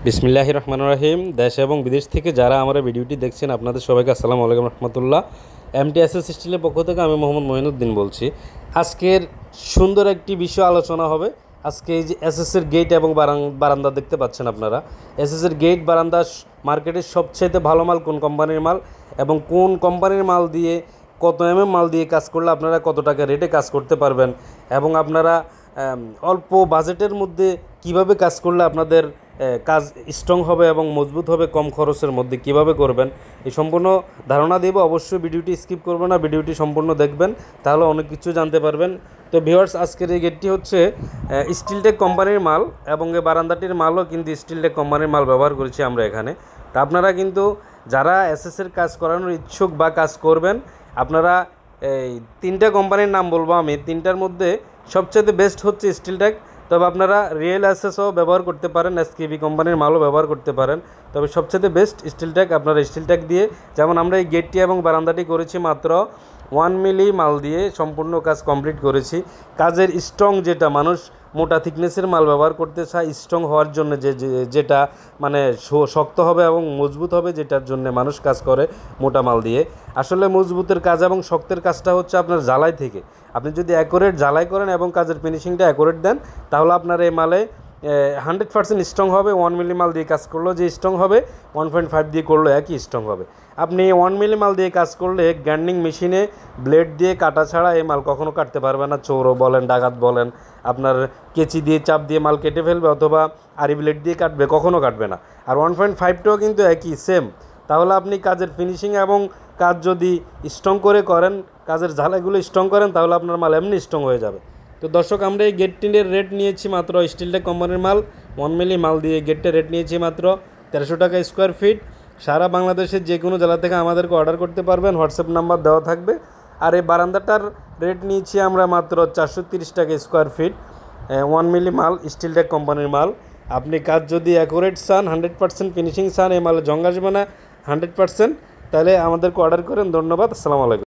বিসমিল্লাহির রহমানির রহিম। দেশ এবং বিদেশ থেকে যারা আমার ভিডিওটি দেখছেন আপনাদের সবাইকে আসসালামু আলাইকুম রহমতুল্লাহ। এমটিএসএস স্টিলের পক্ষ থেকে আমি মোহাম্মদ মঈনুদ্দিন বলছি। আজকের সুন্দর একটি বিষয় আলোচনা হবে। আজকে এই যে এসএসের গেট এবং বারান্দা দেখতে পাচ্ছেন আপনারা, এসএসের গেট বারান্দা মার্কেটের সবচেয়ে ভালো মাল কোন কোম্পানির মাল এবং কোন কোম্পানির মাল দিয়ে কত মাল দিয়ে কাজ করলে আপনারা কত টাকা রেটে কাজ করতে পারবেন এবং আপনারা অল্প বাজেটের মধ্যে কিভাবে কাজ করলে আপনাদের কাজ স্ট্রং হবে এবং মজবুত হবে, কম খরচের মধ্যে কিভাবে করবেন এই সম্পূর্ণ ধারণা দেব। অবশ্যই ভিডিওটি স্কিপ করবেন না, ভিডিওটি সম্পূর্ণ দেখবেন, তাহলে অনেক কিছু জানতে পারবেন। তো ভিউয়ার্স, আজকের এই গেটটি হচ্ছে স্টিলটেক কোম্পানির মাল এবং এই বারান্দাটির মালও কিন্তু স্টিলটেক কোম্পানির মাল ব্যবহার করেছি আমরা এখানে। তা আপনারা কিন্তু যারা এসএসের কাজ করানোর ইচ্ছুক বা কাজ করবেন, আপনারা এই তিনটা কোম্পানির নাম বলবো আমি। তিনটার মধ্যে সবচেয়ে বেস্ট হচ্ছে স্টিলটেক, তবে আপনারা রিয়েল এসএসও ব্যবহার করতে পারেন, এসকেবি কোম্পানির মালও ব্যবহার করতে পারেন, তবে সবচেয়ে বেস্ট স্টিলটেক। আপনারা স্টিলটেক দিয়ে, যেমন আমরা এই গেটটি এবং বারান্দাটি করেছি মাত্র 1 মিলি মাল দিয়ে সম্পূর্ণ কাজ কমপ্লিট করেছি। কাজের স্ট্রং যেটা, মানুষ মোটা থিকনেসের মাল ব্যবহার করতে চায় স্ট্রং হওয়ার জন্য, যেটা মানে শক্ত হবে এবং মজবুত হবে, যেটার জন্য মানুষ কাজ করে মোটা মাল দিয়ে। আসলে মজবুতের কাজ এবং শক্তের কাজটা হচ্ছে আপনার জ্বালাই থেকে। আপনি যদি অ্যাকুরেট জ্বালাই করেন এবং কাজের ফিনিশিংটা অ্যাকুরেট দেন, তাহলে আপনার এই মালে 100% স্ট্রং হবে। 1 মিলি মাল দিয়ে কাজ করলেও যে স্ট্রং হবে, 1.5 দিয়ে করলেও একই স্ট্রং হবে। আপনি 1 মিলি মাল দিয়ে কাজ করলে গ্রাইন্ডিং মেশিনে ব্লেড দিয়ে কাটা ছাড়া এই মাল কখনো কাটতে পারবে না। চৌরো বলেন, ডাকাত বলেন, আপনার কেচি দিয়ে চাপ দিয়ে মাল কেটে ফেলবে অথবা আরি ব্লেড দিয়ে কাটবে, কখনো কাটবে না। আর 1.5টাও কিন্তু একই সেম। তাহলে আপনি কাজের ফিনিশিং এবং কাজ যদি স্ট্রং করে করেন, কাজের ঝালাইগুলো স্ট্রং করেন, তাহলে আপনার মাল এমনি স্ট্রং হয়ে যাবে। তো দর্শক, আমরা এই গেট টিনের রেট নিয়েছি মাত্র, স্টিলটেক কোম্পানির মাল 1 মিলি মাল দিয়ে গেটটার রেট নিয়েছি মাত্র 1300 টাকা স্কোয়ার ফিট। সারা বাংলাদেশের যে কোনো জেলা থেকে আমাদেরকে অর্ডার করতে পারবেন, হোয়াটসঅ্যাপ নাম্বার দেওয়া থাকবে। আর এই বারান্দাটার রেট নিয়েছি আমরা মাত্র 430 টাকা স্কোয়ার ফিট, 1 মিলি মাল স্টিলটেক কোম্পানির মাল। আপনি কাজ যদি অ্যাকুরেট চান, 100% ফিনিশিং চান, এই মালে জং আসবে না 100%, তাহলে আমাদেরকে অর্ডার করেন। ধন্যবাদ, আসসালামু আলাইকুম।